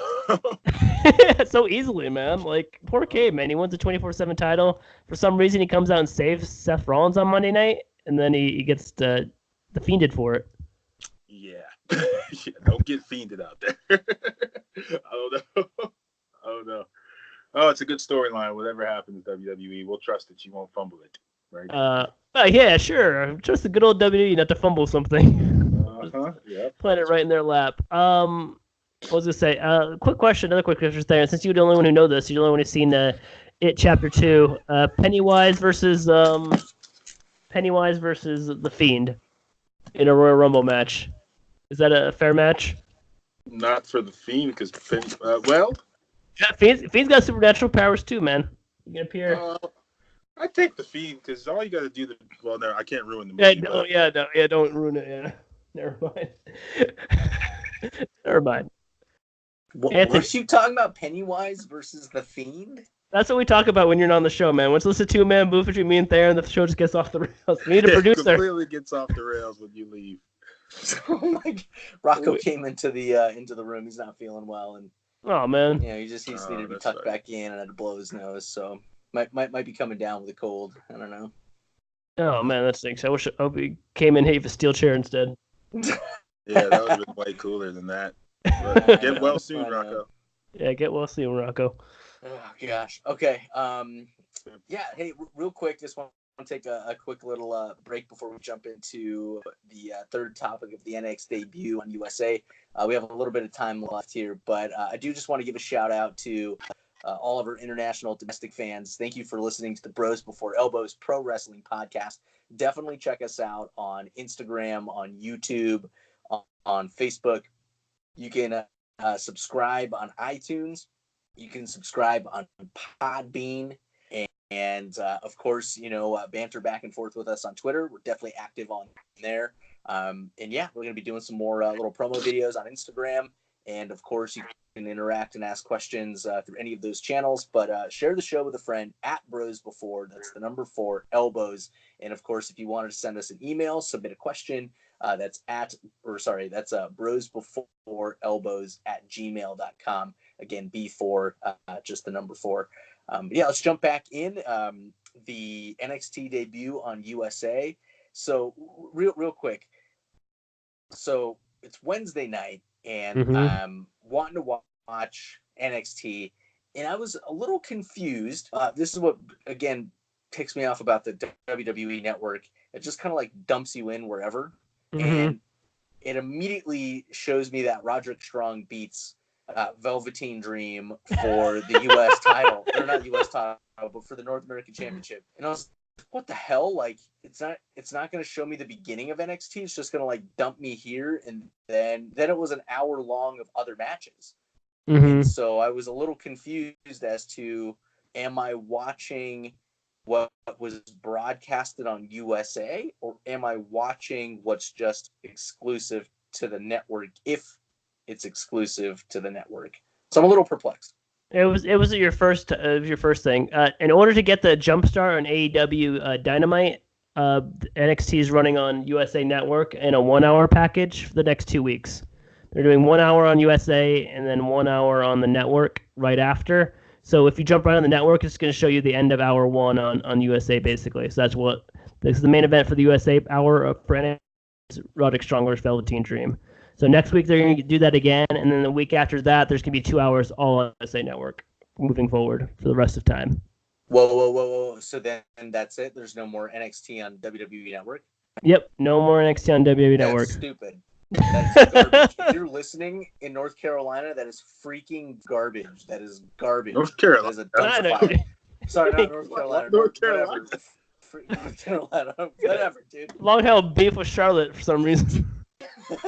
so easily, man. Poor Kane, man. He wins the 24/7 title. For some reason, he comes out and saves Seth Rollins on Monday night, and then he gets the Fiended for it. Yeah. Yeah, don't get Fiended out there. I don't know. Oh, it's a good storyline. Whatever happens, WWE, we'll trust that you won't fumble it, right? Yeah, sure. Just a good old WWE not to fumble something. Yeah. Playing it right in their lap. What was I gonna say? Another quick question there. Since you're the only one who knows this, you're the only one who's seen It Chapter 2. Pennywise versus the Fiend in a Royal Rumble match. Is that a fair match? Not for the Fiend, because Yeah, Fiend's got supernatural powers too, man. You can appear. I take the Fiend because all you got to do. No, I can't ruin the movie. Don't ruin it. Yeah, never mind. Never mind. What you talking about? Pennywise versus the Fiend? That's what we talk about when you're not on the show, man. Once it's a two-man booth between me and Thayer, and the show just gets off the rails. We need a producer. It completely gets off the rails when you leave. Oh my God. Rocco came into the room. He's not feeling well, and oh man, he just needed to be tucked back in and had to blow his nose. So might be coming down with a cold. I don't know. Oh man, that stinks. I hope he came in here with a steel chair instead. Yeah, that would have been way cooler than that. But get well soon, Rocco. Yeah, get well soon, Rocco. Oh gosh. Okay. Yeah. Hey, real quick, just want to take a quick little break before we jump into the third topic of the NXT debut on USA. We have a little bit of time left here, but I do just want to give a shout out to all of our international domestic fans. Thank you for listening to the Bros Before Elbows Pro Wrestling Podcast. Definitely check us out on Instagram, on YouTube, on Facebook. You can subscribe on iTunes. You can subscribe on Podbean. And of course, banter back and forth with us on Twitter. We're definitely active on there. And yeah, we're going to be doing some more little promo videos on Instagram. And of course, you can interact and ask questions through any of those channels. But share the show with a friend at Bros Before. That's the number 4 Elbows. And of course, if you wanted to send us an email, submit a question, that's brosbeforeelbows@gmail.com. Again, B4, just the number 4. Yeah, let's jump back in. The NXT debut on USA. So real quick. So it's Wednesday night, and I'm wanting to watch NXT, and I was a little confused. This is what, again, ticks me off about the WWE Network. It just kind of like dumps you in wherever, and it immediately shows me that Roderick Strong beats Velveteen Dream for the U.S. title. Or not U.S. title, but for the North American Championship. And I was like, what the hell? Like, it's not going to show me the beginning of NXT. It's just going to, like, dump me here. And then it was an hour long of other matches. And so I was a little confused as to, am I watching what was broadcasted on USA, or am I watching what's just exclusive to the network if it's exclusive to the network? So I'm a little perplexed. It was your first thing. In order to get the jumpstart on AEW Dynamite, NXT is running on USA Network in a 1-hour package for the next 2 weeks. They're doing 1 hour on USA and then 1 hour on the network right after. So if you jump right on the network, it's going to show you the end of hour 1 on USA, basically. So this is the main event for the USA hour for NXT, Roderick Strong versus Velveteen Dream. So next week they're going to do that again, and then the week after that, there's going to be 2 hours all on USA Network moving forward for the rest of time. Whoa. So then that's it? There's no more NXT on WWE Network? Yep, no more NXT on WWE Network. That's stupid. That's garbage. If you're listening in North Carolina, that is freaking garbage. That is garbage. North Carolina. That is a dumpster fire. Sorry, not North Carolina. North Carolina. North Carolina. Whatever, dude. Long held beef with Charlotte for some reason. Did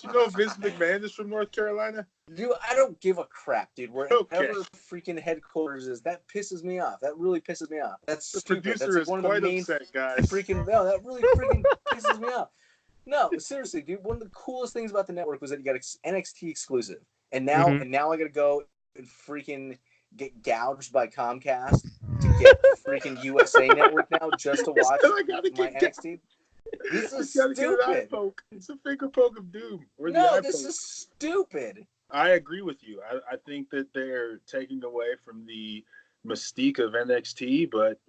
you know Vince McMahon is from North Carolina? Dude, I don't give a crap, dude. Wherever freaking headquarters is, that pisses me off. That really pisses me off. That's the stupid. producer That's is one quite of the main upset, guys. that really freaking pisses me off. No, seriously, dude. One of the coolest things about the network was that you got NXT exclusive, and now I gotta go and freaking get gouged by Comcast to get freaking USA Network now just to watch my NXT. This is stupid. It's a finger poke of doom. No, this is stupid. I agree with you. I think that they're taking away from the mystique of NXT, but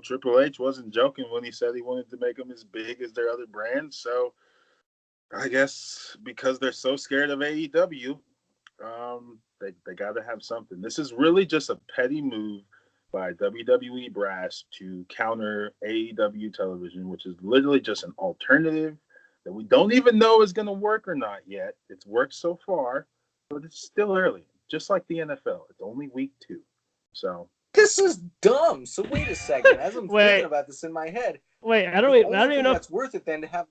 Triple H wasn't joking when he said he wanted to make them as big as their other brands. So I guess because they're so scared of AEW, they got to have something. This is really just a petty move by WWE brass to counter AEW television, which is literally just an alternative that we don't even know is going to work or not yet. It's worked so far, but it's still early, just like the NFL. It's only week 2. So this is dumb. So wait a second. As I'm thinking about this in my head, I don't even know. That's worth it then to have.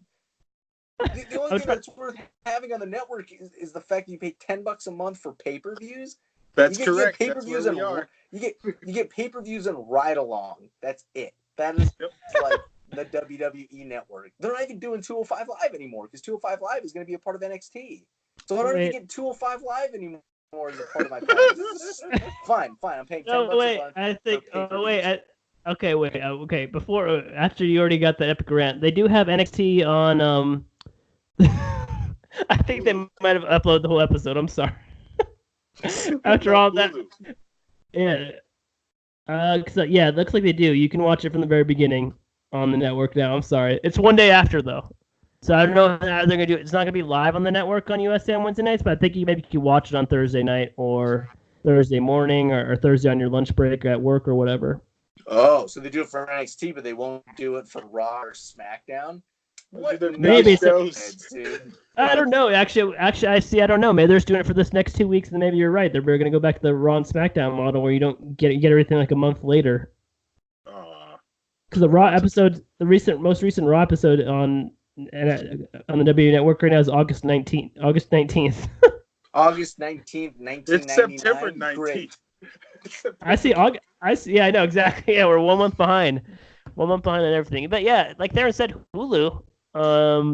The only thing that's worth having on the network is the fact that you pay $10 a month for pay-per-views. That's you correct. You get pay-per-views that's where we are. You get pay-per-views and ride-along. That's it. That is like the WWE network. They're not even doing 205 Live anymore because 205 Live is going to be a part of NXT. So I don't even get 205 Live anymore as a part of my plan. Fine. I'm paying $10 a month. Okay. Before, after you already got the epic rant, they do have NXT on. I think they might have uploaded the whole episode. I'm sorry. After all that, yeah. It looks like they do. You can watch it from the very beginning on the network now. I'm sorry. It's one day after though, so I don't know how they're gonna do it. It's not gonna be live on the network on USA on Wednesday nights, but I think you can watch it on Thursday night or Thursday morning or Thursday on your lunch break at work or whatever. Oh, so they do it for NXT, but they won't do it for Raw or SmackDown? What? Maybe shows? I don't know. Actually, I don't know. Maybe they're just doing it for this next 2 weeks, and maybe you're right. They're going to go back to the Raw and SmackDown model where you don't get everything like a month later. Because the Raw episode, most recent Raw episode on the W Network right now is August 19th. August 19th, 1999. It's September 19th. Great. I see. Yeah, I know exactly. Yeah, we're 1 month behind. 1 month behind on everything. But yeah, like Darren said, Hulu.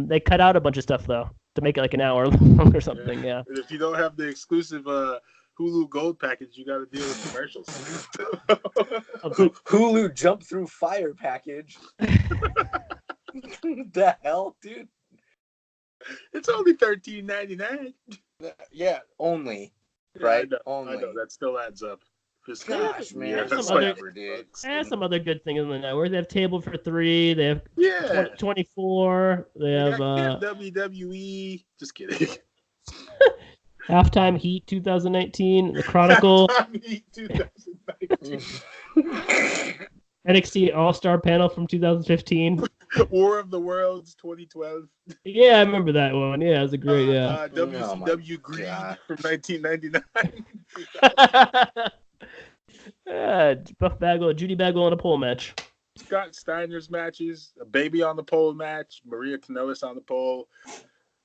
They cut out a bunch of stuff though to make it like an hour long or something. Yeah. And if you don't have the exclusive Hulu Gold package, you got to deal with commercials. Hulu Jump Through Fire package. The hell, dude? It's only $13.99. Yeah, only. Right? Yeah, only. I know that still adds up. Gosh, man. There's some other good things on the network. They have Table for Three. They have 24. They have WWE. Just kidding. Halftime Heat 2019. The Chronicle. Halftime Heat 2019. NXT All-Star Panel from 2015. War of the Worlds 2012. Yeah, I remember that one. Yeah, it was a great. WCW Greed from 1999. Buff Bagwell, Judy Bagwell in a pole match. Scott Steiner's matches, a baby on the pole match, Maria Kanellis on the pole.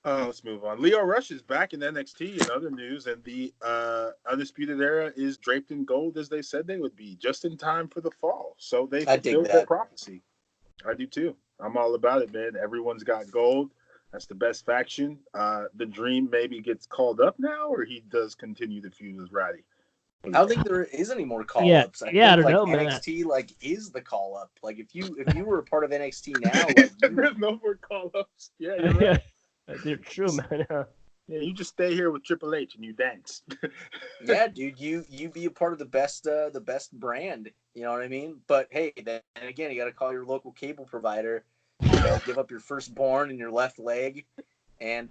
Let's move on. Lio Rush is back in NXT in other news, and the Undisputed Era is draped in gold as they said they would be, just in time for the fall. So they fulfilled their prophecy. I do too. I'm all about it, man. Everyone's got gold. That's the best faction. The Dream maybe gets called up now, or he does continue to feud with Roddy. I don't think there is any more call-ups. I don't know, man. NXT is the call-up. Like if you were a part of NXT now, there's no more call-ups. Yeah, you're right. They're true, man. Yeah, you just stay here with Triple H and you dance. Yeah, dude, you be a part of the best brand. You know what I mean? But hey, then again, you got to call your local cable provider. Give up your firstborn and your left leg, and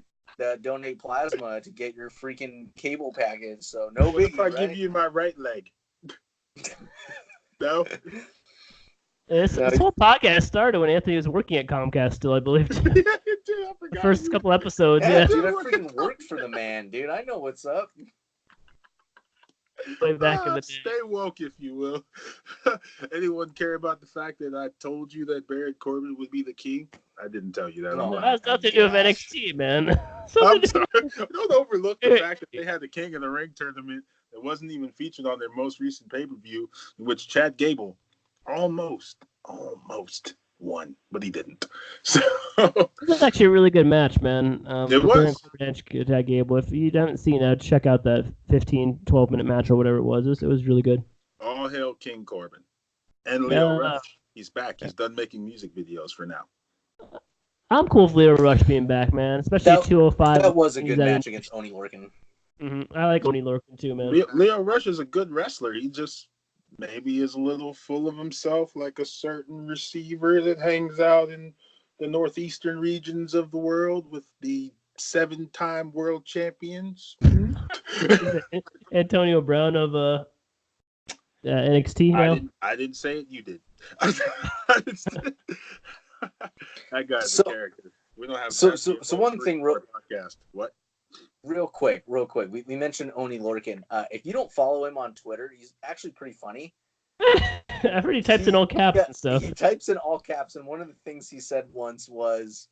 donate plasma to get your freaking cable package. So no biggie, if I give you my right leg? No. This whole podcast started when Anthony was working at Comcast still, I believe. Yeah, dude, I forgot. The first couple episodes, yeah. Dude, I freaking worked for the man, dude. I know what's up. Way back in the day. Stay woke, if you will. Anyone care about the fact that I told you that Baron Corbin would be the king? I didn't tell you that. No, that has nothing to do with NXT, man. I'm sorry. Don't overlook the fact that they had the King of the Ring tournament that wasn't even featured on their most recent pay-per-view, in which Chad Gable almost won, but he didn't. So it was actually a really good match, man. It was. Chad Gable. If you haven't seen it, check out that 15-12 minute match or whatever it was. It was really good. All hail King Corbin. And Lio Rush. He's back. He's done making music videos for now. I'm cool with Lio Rush being back, man. Especially 205. That was a good match against Oney Lorcan. Mm-hmm. I like Oney Lorcan too, man. Lio Rush is a good wrestler. He just maybe is a little full of himself, like a certain receiver that hangs out in the northeastern regions of the world with the 7-time world champions. Antonio Brown of NXT now. I didn't say it. You did. That guy's a character. We don't have. So one thing, podcast. What? Real quick. We mentioned Oni Lorcan. If you don't follow him on Twitter, he's actually pretty funny. I've heard he types in all caps and stuff. He types in all caps, and one of the things he said once was,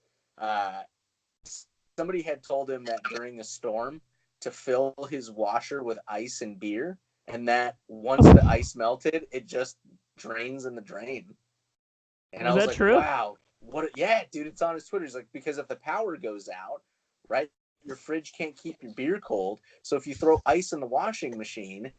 somebody had told him that during a storm to fill his washer with ice and beer, and that once the ice melted, it just drains in the drain. And I was like, true? Wow, yeah, dude, it's on his Twitter. He's like, because if the power goes out, right, your fridge can't keep your beer cold. So if you throw ice in the washing machine,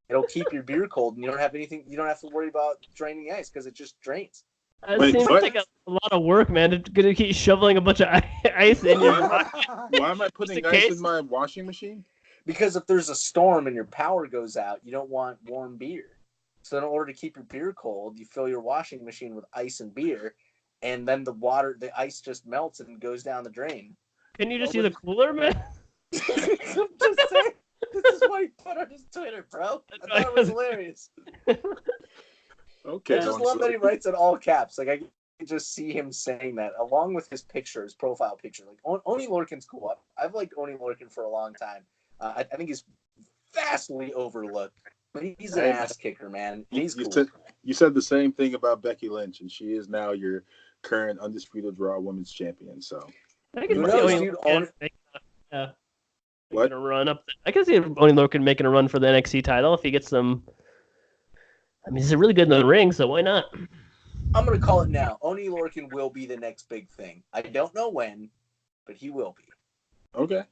it'll keep your beer cold, and you don't have to worry about draining the ice because it just drains. It seems like a lot of work, man. It's gonna keep shoveling a bunch of ice in your. Why am I putting ice in my washing machine? Because if there's a storm and your power goes out, you don't want warm beer. So in order to keep your beer cold, you fill your washing machine with ice and beer, and then the ice just melts and goes down the drain. Can you just use a cooler, man? I'm just saying. This is what he put on his Twitter, bro. I thought it was hilarious. Okay. I just love that he writes in all caps. Like, I can just see him saying that along with his picture, his profile picture. Like, Oni Lorcan's cool. I've liked Oni Lorcan for a long time. I think he's vastly overlooked, but he's an ass kicker, man. He's cool. You said the same thing about Becky Lynch, and she is now your current undisputed Raw Women's Champion. So I can see Oni Lorcan making a run up. I can see Oni Lorcan making a run for the NXT title if he gets some. I mean, he's really good in the ring, so why not? I'm going to call it now. Oni Lorcan will be the next big thing. I don't know when, but he will be. Okay.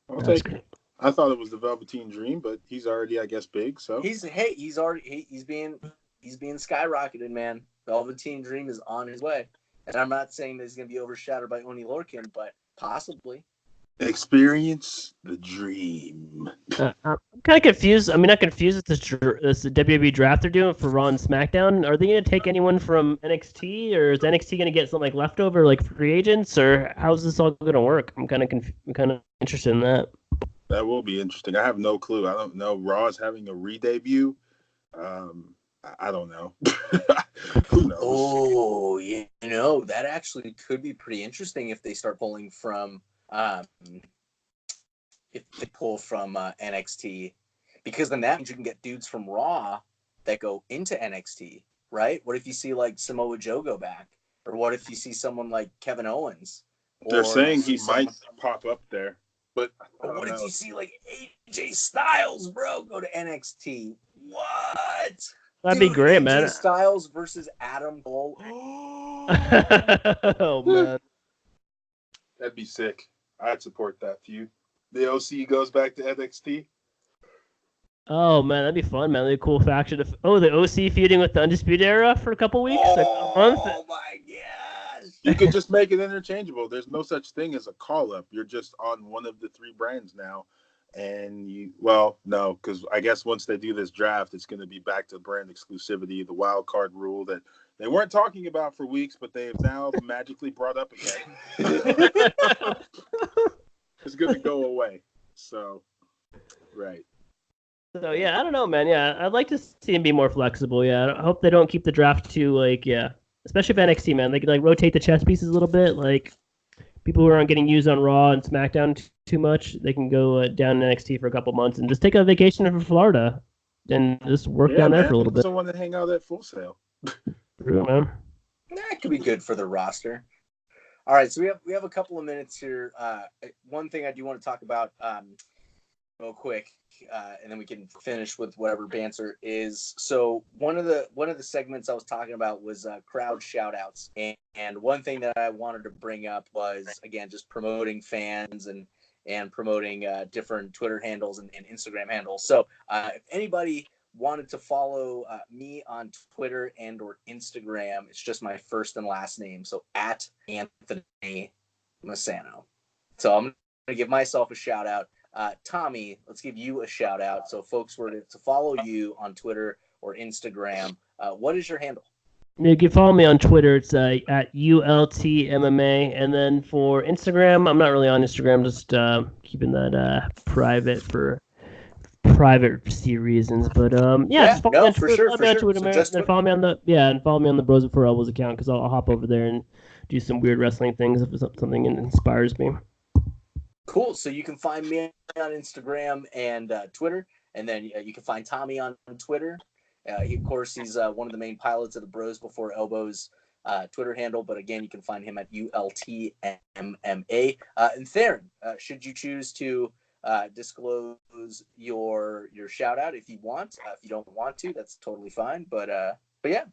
I'll take it. I thought it was the Velveteen Dream, but he's already, I guess, big. So he's being skyrocketed, man. Velveteen Dream is on his way, and I'm not saying that he's going to be overshadowed by Oni Lorcan, but possibly. Experience the dream. I'm kind of confused. I mean, not confused with this WWE draft they're doing for Raw and SmackDown. Are they going to take anyone from NXT, or is NXT going to get something like leftover, like free agents, or how's this all going to work? I'm kind of interested in that. That will be interesting. I have no clue. I don't know. Raw is having a re-debut. I don't know. Who knows? Oh, that actually could be pretty interesting if they start pulling from. If they pull from NXT, because then that means you can get dudes from Raw that go into NXT, right? What if you see like Samoa Joe go back, or what if you see someone like Kevin Owens? They're saying he might pop up there, but what if you see like AJ Styles, bro, go to NXT? What? That'd be great, man. AJ Styles versus Adam Cole. Oh man, that'd be sick. I'd support that feud. The OC goes back to NXT. Oh man, that'd be fun, man. That'd be a cool faction. The OC feuding with the Undisputed Era for a couple weeks, a month. Oh my gosh! You could just make it interchangeable. There's no such thing as a call-up. You're just on one of the three brands now, and no, because I guess once they do this draft, it's going to be back to brand exclusivity, the wild card rule that they weren't talking about for weeks, but they have now magically brought up again. It's going to go away. So, right. So, yeah, I don't know, man. Yeah, I'd like to see him be more flexible. Yeah, I hope they don't keep the draft too, especially for NXT, man. They could, rotate the chess pieces a little bit. Like, people who aren't getting used on Raw and SmackDown too much, they can go down to NXT for a couple months and just take a vacation from Florida and just work down there for a little bit. Someone to hang out at Full Sail. True, man. That could be good for the roster. All right, so we have a couple of minutes here. One thing I do want to talk about real quick, and then we can finish with whatever banter is. So one of the segments I was talking about was crowd shout-outs. And one thing that I wanted to bring up was, again, just promoting fans and promoting different Twitter handles and Instagram handles. So if anybody wanted to follow me on Twitter and or Instagram, it's just my first and last name. So at Anthony Massano. So I'm going to give myself a shout out. Tommy, let's give you a shout out. So folks were to follow you on Twitter or Instagram. What is your handle? You can follow me on Twitter. It's at ULTMMA. And then for Instagram, I'm not really on Instagram, just keeping that private for privacy reasons. But just follow me on Twitter. For sure. And follow me on the Bros Before Elbows account, because I'll hop over there and do some weird wrestling things if something inspires me. Cool. So you can find me on Instagram and Twitter, and then you can find Tommy on Twitter. Of course, he's one of the main pilots of the Bros Before Elbows Twitter handle. But again, you can find him at ULTMMA. And Theron, should you choose to disclose your shout out if you want? If you don't want to, that's totally fine. But yeah.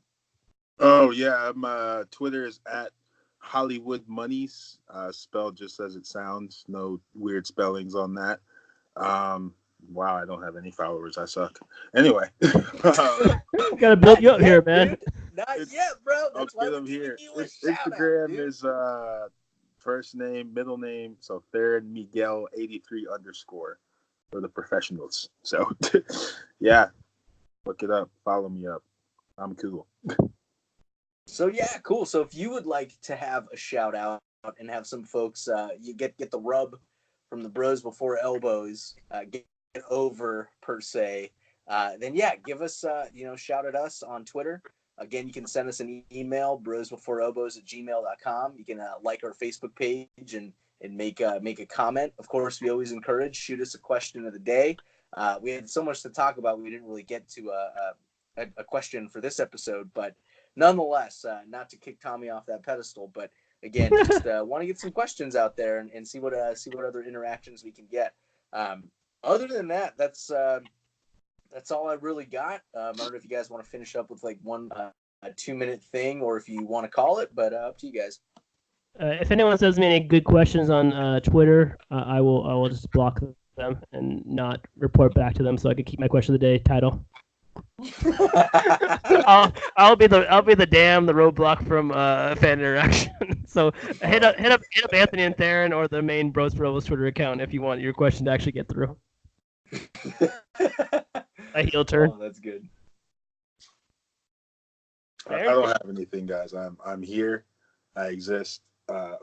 Oh yeah, my Twitter is at Hollywood Monies, spelled just as it sounds. No weird spellings on that. Wow, I don't have any followers. I suck. Anyway, gotta build you up here, man. Not yet, bro. I'll get them here. Instagram is first name, middle name, so Theron Miguel 83 _ for the professionals. So yeah, look it up. Follow me up. I'm cool. So yeah, cool. So if you would like to have a shout out and have some folks you get the rub from the Bros Before Elbows get over per se, then yeah, give us shout at us on Twitter. Again, you can send us an email, brosbeforeelbows@gmail.com. You can like our Facebook page and make a comment. Of course, we always encourage, shoot us a question of the day. We had so much to talk about, we didn't really get to a question for this episode, but nonetheless, not to kick Tommy off that pedestal, but again, just want to get some questions out there and see what other interactions we can get. Other than that, that's all I really got. I don't know if you guys want to finish up with like one 2-minute thing, or if you want to call it, but up to you guys. If anyone sends me any good questions on Twitter, I will just block them and not report back to them, so I can keep my question of the day title. I'll be the dam, the roadblock from fan interaction. So hit up Anthony and Theron or the main Bros for Elbows Twitter account if you want your question to actually get through. A heel turn. Oh, that's good. I don't have anything, guys. I'm here. I exist.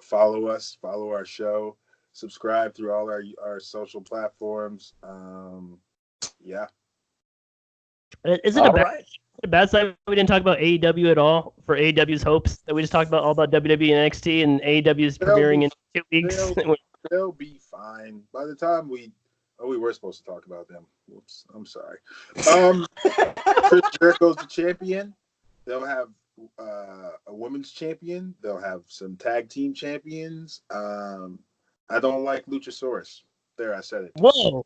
Follow us. Follow our show. Subscribe through all our social platforms. Yeah. Is it a bad sign we didn't talk about AEW at all for AEW's hopes that we just talked about all about WWE and NXT and AEW's premiering in 2 weeks? They'll be fine. By the time we were supposed to talk about them. Whoops, I'm sorry. Chris Jericho's the champion. They'll have a women's champion. They'll have some tag team champions. I don't like Luchasaurus. There, I said it. Whoa,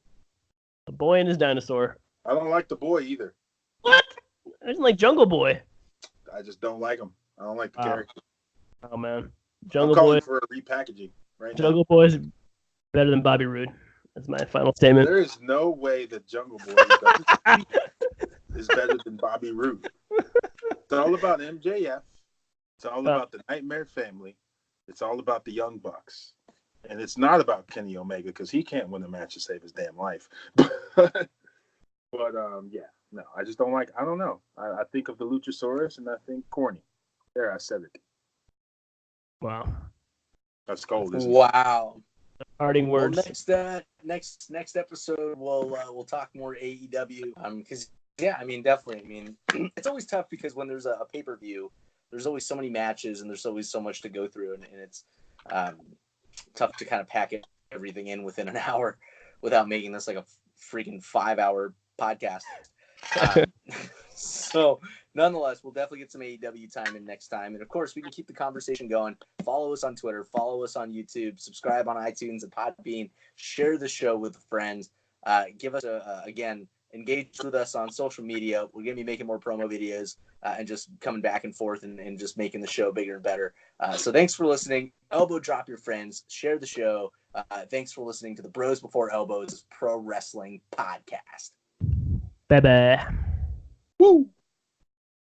the boy and his dinosaur. I don't like the boy either. What? I didn't like Jungle Boy. I just don't like him. I don't like the character. Oh man, I'm calling for a repackaging right Jungle Boy is better than Bobby Roode. That's my final statement. There is no way that Jungle Boy is better than Bobby Roode. It's all about MJF. It's all about the Nightmare Family. It's all about the Young Bucks. And it's not about Kenny Omega because he can't win a match to save his damn life. But yeah, no, I just don't like. I don't know. I think of the Luchasaurus and I think corny. There, I said it. Wow, that's gold. Isn't wow. It? Parting words. Well, next episode we'll talk more AEW. Because yeah, I mean definitely. I mean it's always tough because when there's a pay-per-view, there's always so many matches and there's always so much to go through, and it's tough to kind of pack everything in within an hour without making this like a freaking 5-hour podcast. So nonetheless, we'll definitely get some AEW time in next time. And of course, we can keep the conversation going. Follow us on Twitter, follow us on YouTube, subscribe on iTunes and Podbean, share the show with friends. Give us again, engage with us on social media. We're going to be making more promo videos and just coming back and forth and just making the show bigger and better. So thanks for listening. Elbow drop your friends, share the show. Thanks for listening to the Bros Before Elbows Pro Wrestling Podcast. Bye-bye. Woo!